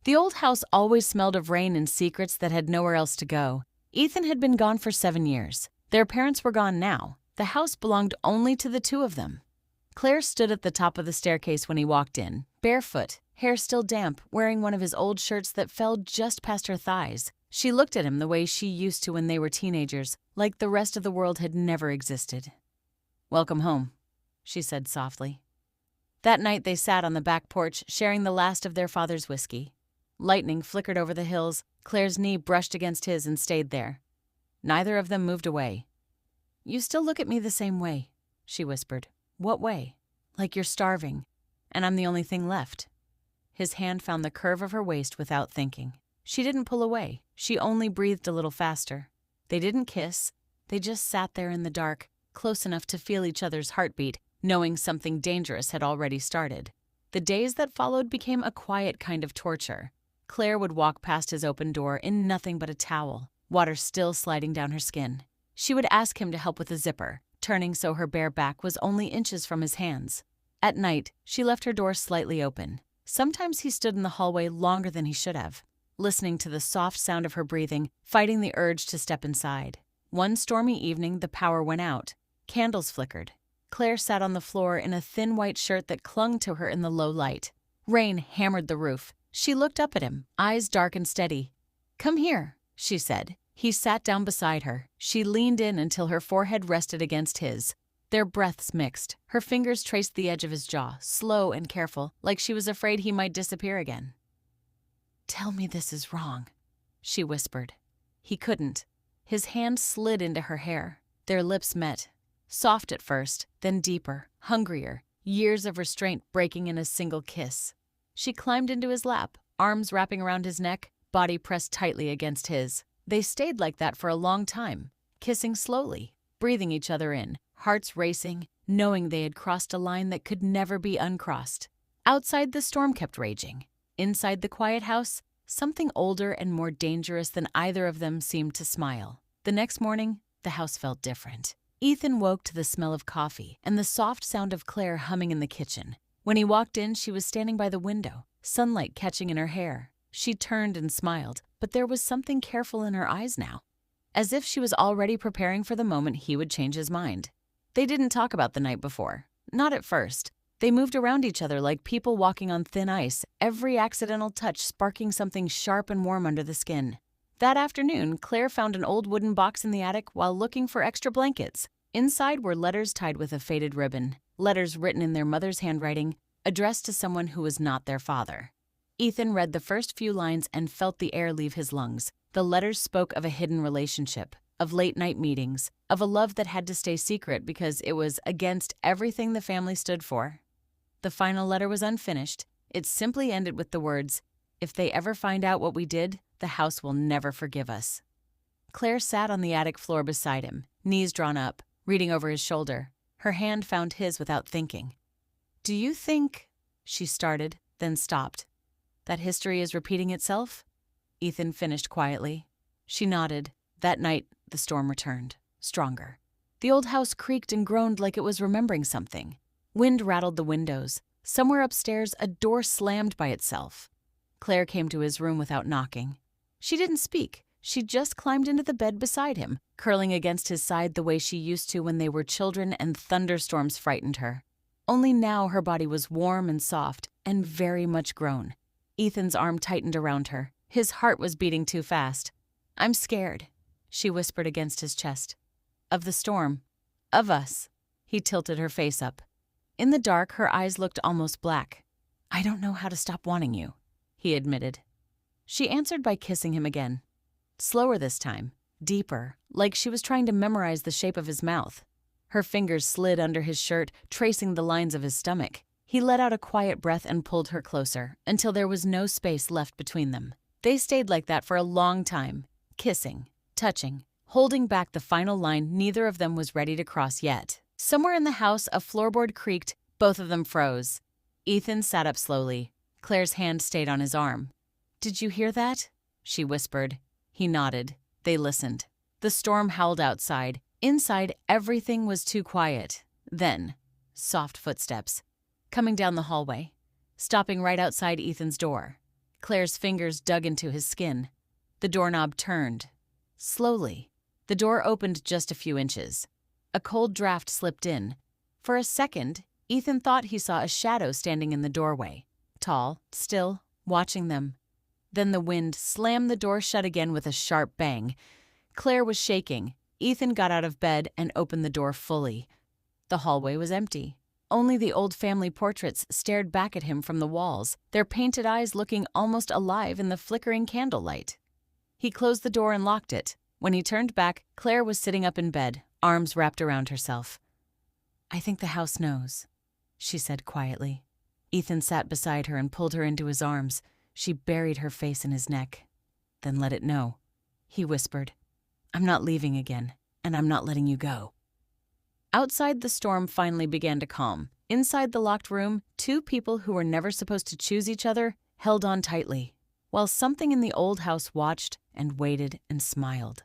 The old house always smelled of rain and secrets that had nowhere else to go. Ethan had been gone for 7 years. Their parents were gone now. The house belonged only to the two of them. Claire stood at the top of the staircase when he walked in, barefoot, hair still damp, wearing one of his old shirts that fell just past her thighs. She looked at him the way she used to when they were teenagers, like the rest of the world had never existed. "Welcome home," she said softly. That night they sat on the back porch, sharing the last of their father's whiskey. Lightning flickered over the hills. Claire's knee brushed against his and stayed there. Neither of them moved away. "You still look at me the same way," she whispered. "What way?" "Like you're starving, and I'm the only thing left." His hand found the curve of her waist without thinking. She didn't pull away. She only breathed a little faster. They didn't kiss. They just sat there in the dark, close enough to feel each other's heartbeat, knowing something dangerous had already started. The days that followed became a quiet kind of torture. Claire would walk past his open door in nothing but a towel, water still sliding down her skin. She would ask him to help with the zipper, turning so her bare back was only inches from his hands. At night, she left her door slightly open. Sometimes he stood in the hallway longer than he should have, listening to the soft sound of her breathing, fighting the urge to step inside. One stormy evening, the power went out. Candles flickered. Claire sat on the floor in a thin white shirt that clung to her in the low light. Rain hammered the roof. She looked up at him, eyes dark and steady. "Come here," she said. He sat down beside her. She leaned in until her forehead rested against his. Their breaths mixed. Her fingers traced the edge of his jaw, slow and careful, like she was afraid he might disappear again. "Tell me this is wrong," she whispered. He couldn't. His hand slid into her hair. Their lips met. Soft at first, then deeper, hungrier, years of restraint breaking in a single kiss. She climbed into his lap, arms wrapping around his neck, body pressed tightly against his. They stayed like that for a long time, kissing slowly, breathing each other in, hearts racing, knowing they had crossed a line that could never be uncrossed. Outside, the storm kept raging. Inside the quiet house, something older and more dangerous than either of them seemed to smile. The next morning, the house felt different. Ethan woke to the smell of coffee and the soft sound of Claire humming in the kitchen. When he walked in, she was standing by the window, sunlight catching in her hair. She turned and smiled, but there was something careful in her eyes now, as if she was already preparing for the moment he would change his mind. They didn't talk about the night before, not at first. They moved around each other like people walking on thin ice, every accidental touch sparking something sharp and warm under the skin. That afternoon, Claire found an old wooden box in the attic while looking for extra blankets. Inside were letters tied with a faded ribbon, letters written in their mother's handwriting, addressed to someone who was not their father. Ethan read the first few lines and felt the air leave his lungs. The letters spoke of a hidden relationship, of late-night meetings, of a love that had to stay secret because it was against everything the family stood for. The final letter was unfinished. It simply ended with the words, "If they ever find out what we did, the house will never forgive us." Claire sat on the attic floor beside him, knees drawn up, reading over his shoulder. Her hand found his without thinking. "Do you think," she started, then stopped, "that history is repeating itself?" Ethan finished quietly. She nodded. That night, the storm returned, stronger. The old house creaked and groaned like it was remembering something. Wind rattled the windows. Somewhere upstairs, a door slammed by itself. Claire came to his room without knocking. She didn't speak. She just climbed into the bed beside him, curling against his side the way she used to when they were children and thunderstorms frightened her. Only now her body was warm and soft and very much grown. Ethan's arm tightened around her. His heart was beating too fast. "I'm scared," she whispered against his chest. "Of the storm. Of us." He tilted her face up. In the dark, her eyes looked almost black. "I don't know how to stop wanting you," he admitted. She answered by kissing him again. Slower this time, deeper, like she was trying to memorize the shape of his mouth. Her fingers slid under his shirt, tracing the lines of his stomach. He let out a quiet breath and pulled her closer, until there was no space left between them. They stayed like that for a long time, kissing, touching, holding back the final line neither of them was ready to cross yet. Somewhere in the house, a floorboard creaked. Both of them froze. Ethan sat up slowly. Claire's hand stayed on his arm. "Did you hear that?" she whispered. He nodded. They listened. The storm howled outside. Inside, everything was too quiet. Then, soft footsteps, coming down the hallway, stopping right outside Ethan's door. Claire's fingers dug into his skin. The doorknob turned. Slowly. The door opened just a few inches. A cold draft slipped in. For a second, Ethan thought he saw a shadow standing in the doorway. Tall, still, watching them. Then the wind slammed the door shut again with a sharp bang. Claire was shaking. Ethan got out of bed and opened the door fully. The hallway was empty. Only the old family portraits stared back at him from the walls, their painted eyes looking almost alive in the flickering candlelight. He closed the door and locked it. When he turned back, Claire was sitting up in bed, arms wrapped around herself. "I think the house knows," she said quietly. Ethan sat beside her and pulled her into his arms. She buried her face in his neck. "Then let it know," he whispered. "I'm not leaving again, and I'm not letting you go." Outside, the storm finally began to calm. Inside the locked room, two people who were never supposed to choose each other held on tightly, while something in the old house watched and waited and smiled.